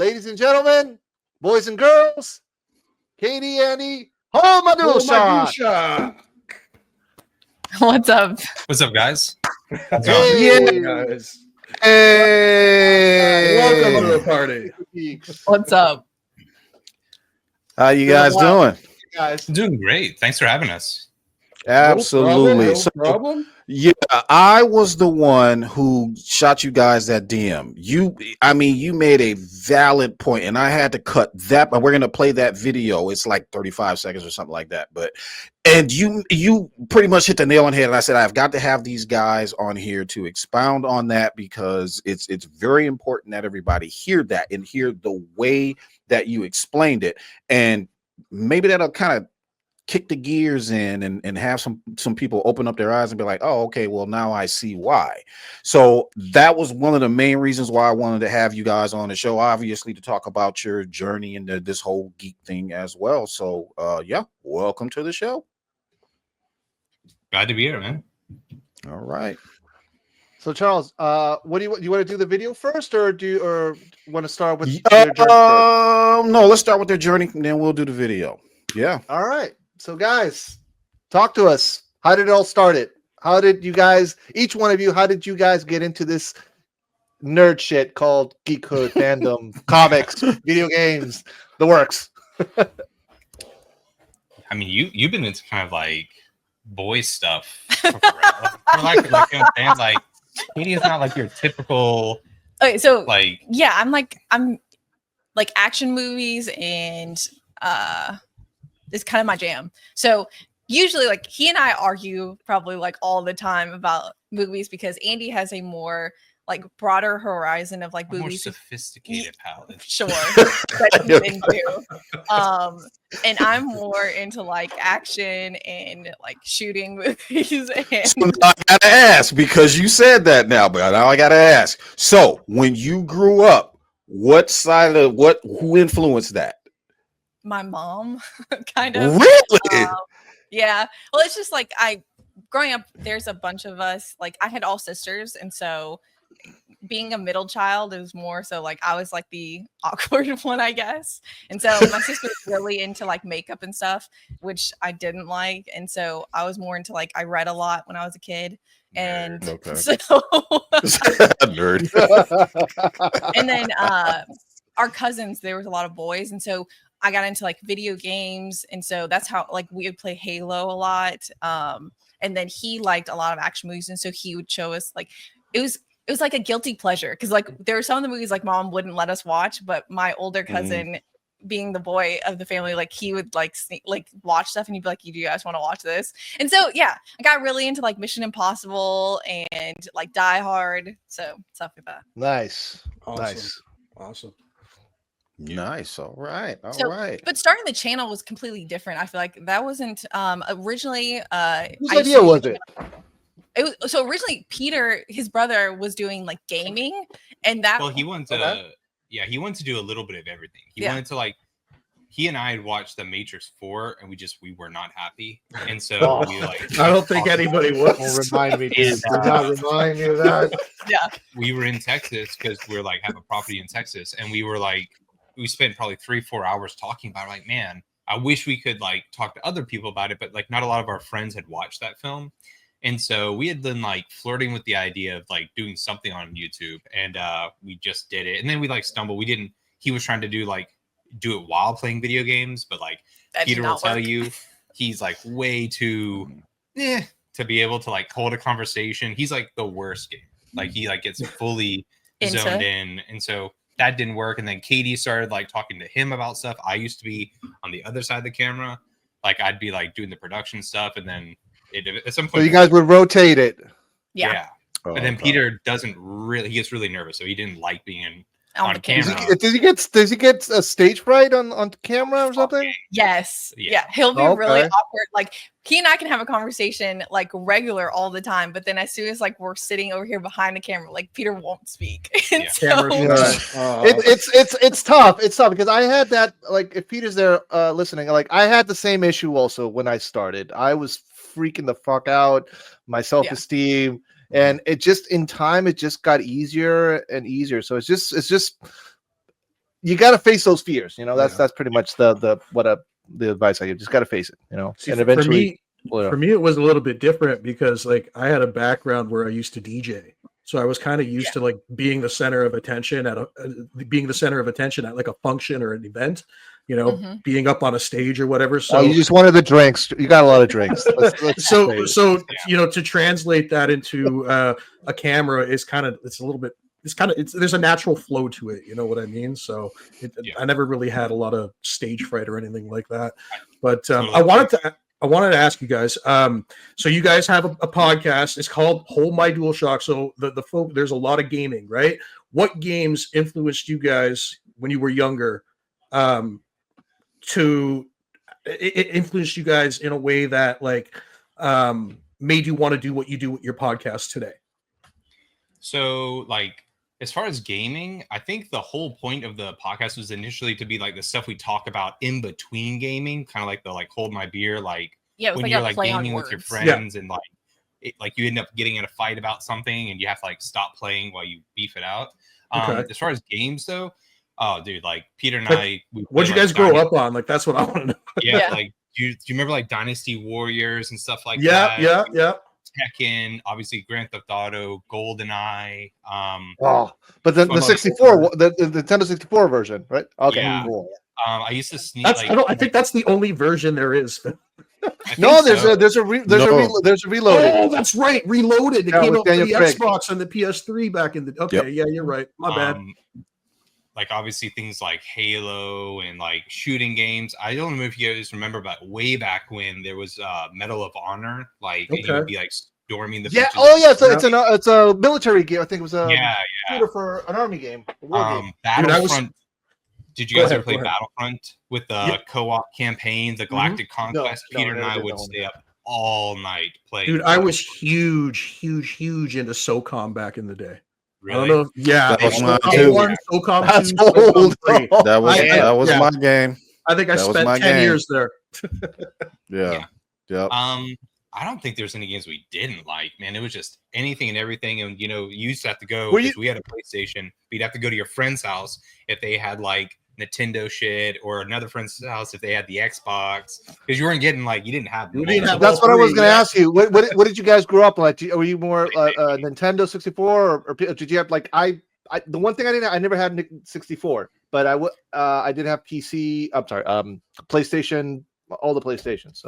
ladies and gentlemen, boys and girls, Katie, Annie, hold my DualShock. What's up? What's up, guys? Hey, guys. Hey, Welcome to the party. What's up? How you guys doing? Guys, Doing great. Thanks for having us. Absolutely. No problem. Yeah, I was the one who shot you guys that DM. You made a valid point, and I had to cut that. But we're gonna play that video. It's like 35 seconds or something like that. And you pretty much hit the nail on the head. And I said I've got to have these guys on here to expound on that because it's very important that everybody hear that and hear the way that you explained it, and maybe that'll kind of kick the gears in and have some people open up their eyes and be like, oh, okay, well, now I see why. So that was one of the main reasons why I wanted to have you guys on the show, obviously, to talk about your journey into this whole geek thing as well. So yeah, welcome to the show. Glad to be here, man. All right. so Charles, what do you want to do the video first, or want to start with No, let's start with their journey, and then we'll do the video. Yeah. All right. So guys, talk to us. How did it all start? How did you guys, each one of you, how did you guys get into this nerd shit called geekhood, fandom, comics, video games, the works? I mean, you've been into kind of like boy stuff for forever. like Katie is not like your typical. Okay, so like yeah, I'm like action movies and it's kind of my jam. So usually like he and I argue probably like all the time about movies because Andy has a more like broader horizon of like movies. More sophisticated palette. Sure. That he's into. And I'm more into like action and like shooting movies. And So now I gotta ask, because you said that now, but now I gotta ask. So when you grew up, who influenced that? my mom, kind of. Really? Yeah. Well, it's just like growing up, there's a bunch of us. Like I had all sisters, and so being a middle child, it was more so like I was like the awkward one, I guess. And so my sister was really into like makeup and stuff, which I didn't like. And so I was more into like I read a lot when I was a kid. And so Nerd. and then our cousins, there was a lot of boys, and so I got into like video games, and so that's how like we would play Halo a lot. And then he liked a lot of action movies, and so he would show us like it was like a guilty pleasure because like there were some of the movies like mom wouldn't let us watch, but my older cousin, being the boy of the family, like he would like watch stuff, and he'd be like, "You do you guys want to watch this?" And so yeah, I got really into like Mission Impossible and like Die Hard, so stuff like that. Nice. Awesome. Nice. Awesome. Nice. All right. All right. But starting the channel was completely different. I feel like that wasn't originally Whose idea was it? So originally Peter, his brother, was doing like gaming, and that he wanted to he wanted to do a little bit of everything. He wanted to like he and I had watched The Matrix 4 and we were not happy. And so we like I don't think anybody was. Remind me. Do not remind me of that. Yeah. We were in Texas because we're like have a property in Texas, and we spent probably 3-4 hours talking about it. Like, man, I wish we could like talk to other people about it, but like not a lot of our friends had watched that film. And so we had been like flirting with the idea of like doing something on YouTube, and we just did it. And then we like stumbled. He was trying to do it while playing video games, but like that Peter will tell you he's like way too to be able to like hold a conversation. He's like the worst game. Like he like gets fully zoned in. And so that didn't work. And then Katie started like talking to him about stuff. I used to be on the other side of the camera. Like I'd be like doing the production stuff, and then at some point, so you guys would rotate it. Yeah. And then Peter he gets really nervous, so he didn't like being on camera. Does he get a stage fright on camera or something? Okay. Yes. Yeah. He'll be really awkward. Like he and I can have a conversation like regular all the time, but then as soon as like we're sitting over here behind the camera, like Peter won't speak. It's tough. It's tough because I had that, like, if Peter's there listening, like I had the same issue also when I started. I was freaking the fuck out, my self-esteem. And it just in time, it just got easier and easier. So it's just you got to face those fears. You know, Yeah. that's pretty much the advice I give. Just got to face it. You know, See, and eventually, for me, it was a little bit different because like I had a background where I used to DJ, so I was kind of used to like being the center of attention at like a function or an event. You know, being up on a stage or whatever. So you just wanted the drinks. You got a lot of drinks. Let's so say. you know, to translate that into a camera is kind of there's a natural flow to it. You know what I mean? So I never really had a lot of stage fright or anything like that. But I wanted to ask you guys. So you guys have a podcast. It's called Hold My DualShock. So the folk, there's a lot of gaming, right? What games influenced you guys when you were younger? It influenced you guys in a way that like made you want to do what you do with your podcast today? So like as far as gaming, I think the whole point of the podcast was initially to be like the stuff we talk about in between gaming, kind of like the like hold my beer, like when like you're like gaming with your friends and like you end up getting in a fight about something and you have to like stop playing while you beef it out. As far as games though, oh dude, like Peter and I, what'd you guys grow up on? Like that's what I want to know. Yeah, like do you remember like Dynasty Warriors and stuff like that? Yeah. Tekken, obviously Grand Theft Auto, GoldenEye. But the 64, the Nintendo 64 version, right? Okay. Yeah. Cool. I used to sneak. I think that's the only version there is. No, there's a Reloaded. Oh, that's right, Reloaded. It came out for the Craig. Xbox and the PS3 back in the. Okay, yeah, you're right. My bad. Like obviously things like Halo and like shooting games. I don't know if you guys remember, but way back when there was Medal of Honor, like and you would be like storming the beaches. Oh yeah, it's a military game. I think it was a shooter for an army game. Battlefront. Did you guys ever play Battlefront with the co-op campaign, the Galactic Conquest? Peter and I would stay up all night playing. Dude, I was huge into SOCOM back in the day. Really? I don't know. Yeah, that was mine too. SOCOM That's 2, old. SOCOM 3. That was my game. I think I spent 10 years there. Yeah. Yep. I don't think there's any games we didn't like, man. It was just anything and everything. And you know, you used to have to go because we had a PlayStation, but you'd have to go to your friend's house if they had like Nintendo shit, or another friend's house if they had the Xbox, because you weren't getting like you didn't have. That's what I was going to ask you. What did you guys grow up like? Were you more Nintendo 64 or did you have like the one thing I never had 64, but I did have PC. I'm sorry, PlayStation, all the PlayStations.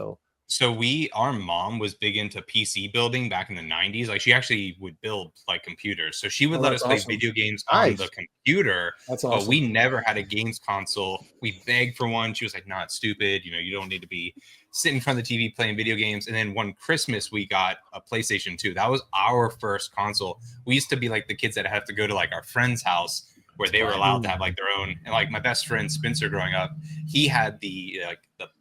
So our mom was big into PC building back in the 90s. Like she actually would build like computers. So she would let us play video games on the computer. That's awesome. But we never had a games console. We begged for one. She was like, "No, it's stupid. You know, you don't need to be sitting in front of the TV playing video games." And then one Christmas we got a PlayStation 2. That was our first console. We used to be like the kids that have to go to like our friend's house where they were allowed to have like their own. And like my best friend Spencer growing up, he had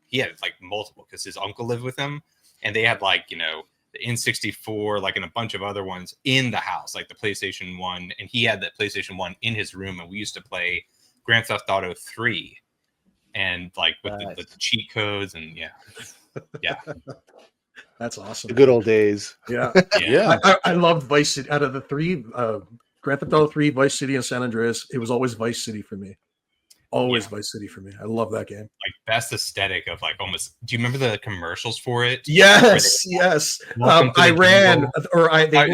he had like multiple because his uncle lived with him, and they had like, you know, the N64, like, and a bunch of other ones in the house, like the PlayStation 1, and he had that PlayStation 1 in his room, and we used to play Grand Theft Auto 3 and like with the cheat codes and yeah. That's awesome. The good old days. Yeah. I loved Vice City. Out of the three, Grand Theft Auto 3, Vice City, and San Andreas, it was always Vice City for me. Vice City for me. I love that game. Like best aesthetic of like almost. Do you remember the commercials for it? Yes. I ran by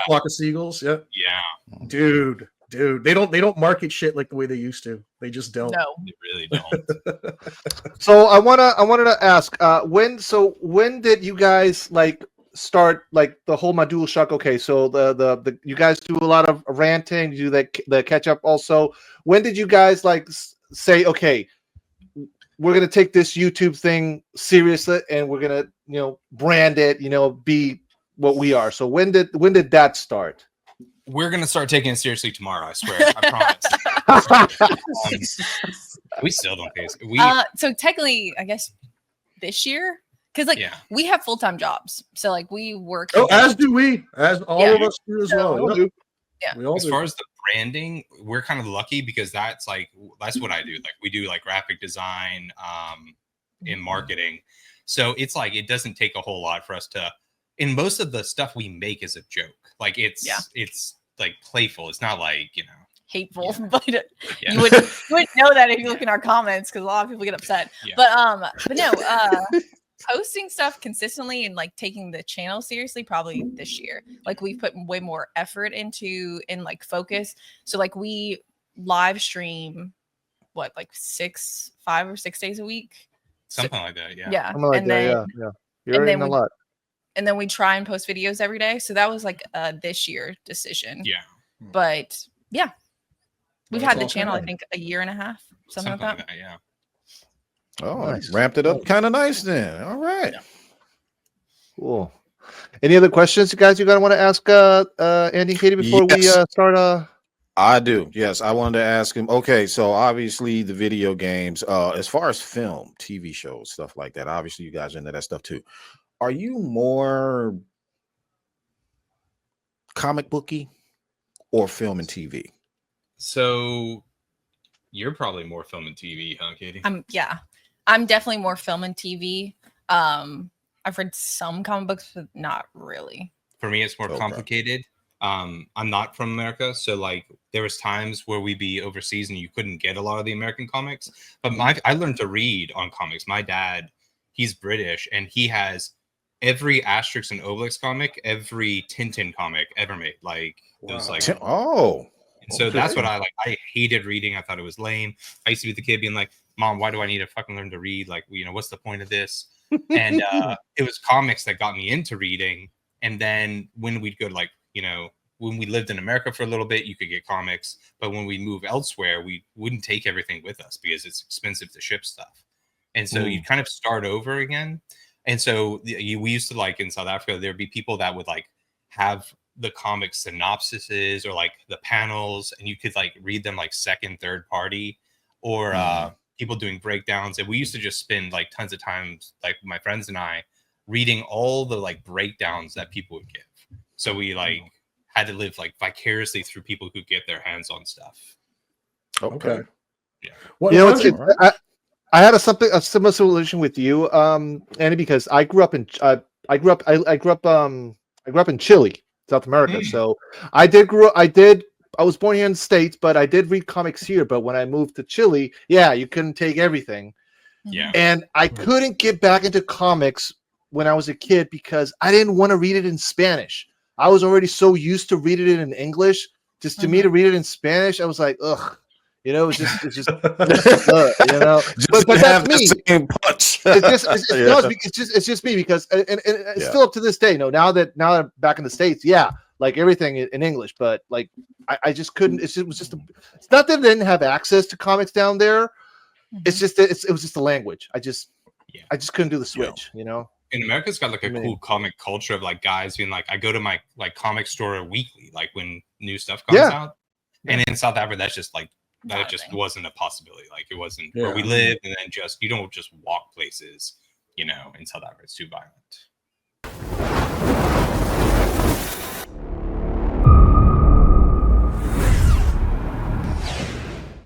Flock of Seagulls. Yeah. Dude. They don't market shit like the way they used to. They just don't. No, they really don't. So I wanted to ask when did you guys like start like the Hold My DualShock? Okay, so the you guys do a lot of ranting, you do the catch up also. When did you guys like say, okay, we're gonna take this YouTube thing seriously and we're gonna, you know, brand it, you know, be what we are? So when did that start? We're gonna start taking it seriously tomorrow. I swear. I promise. We still don't pay. So technically, I guess this year. Because like we have full-time jobs, so like we work. Oh, as do we, as all of us do as well. Yeah. We all as far as the branding, we're kind of lucky because that's what I do. Like we do like graphic design, in marketing. So it's like it doesn't take a whole lot for us to. And most of the stuff we make is a joke. Like it's like playful. It's not like, you know. hateful, but Yeah. you wouldn't know that if you look in our comments because a lot of people get upset. Yeah. But no, posting stuff consistently and like taking the channel seriously probably this year. Like we've put way more effort into and like focus. So like we live stream like 5 or 6 days a week. Something like that, yeah. Yeah. Something like and that, then yeah. You're in a lot. and then we try and post videos every day. So that was like this year decision. Yeah. But yeah. We've That's had the awesome. channel, I think, a year and a half. Something like that. Yeah. Oh, Nice. ramped it up kind of nice then. All right. Cool. Any other questions, you guys? You guys want to ask Andy and Katie before we Yes. start? I do. Yes, I wanted to ask him. Okay, so obviously the video games, as far as film, TV shows, stuff like that. Obviously, you guys are into that stuff too. Are you more comic booky or film and TV? So you're probably more film and TV, huh, Katie? I'm definitely more film and TV. I've read some comic books, but not really. For me, it's more Okay. complicated. I'm not from America, so like there was times where we'd be overseas and you couldn't get a lot of the American comics. But I learned to read on comics. My dad, he's British, and he has every Asterix and Obelix comic, every Tintin comic ever made. Like those, like Oh, and so that's what I like. I hated reading. I thought it was lame. I used to be the kid being like, "Mom, why do I need to fucking learn to read? Like, what's the point of this?" And it was comics that got me into reading. And then when we'd go to like, when we lived in America for a little bit, you could get comics. But when we move elsewhere, we wouldn't take everything with us because it's expensive to ship stuff. And so you kind of start over again. And so we used to, like, in South Africa, there'd be people that would like have the comic synopsises or like the panels, and you could like read them like second, third party, or people doing breakdowns. And we used to just spend like tons of times, like my friends and I, reading all the like breakdowns that people would give. So we like had to live like vicariously through people who get their hands on stuff. Okay. Yeah. What, I had a similar solution with you, Andy, because I grew up in Chile, South America. So I was born here in the States, but I did read comics here. But when I moved to Chile, you couldn't take everything. Yeah. And I couldn't get back into comics when I was a kid because I didn't want to read it in Spanish. I was already so used to reading it in English. Just to me to read it in Spanish, I was like, ugh. It's just but that's me. It's just me because and it's still up to this day. Now that I'm back in the States, like everything in English, but like I just couldn't. It's not that I didn't have access to comics down there. It's just that it was just the language. I just couldn't do the switch. In America's got like a cool comic culture of like guys being like, I go to my like comic store weekly, like when new stuff comes out. And in South Africa, that's just like that just wasn't a possibility. Like it wasn't where we lived, and then you don't just walk places, in South Africa. It's too violent.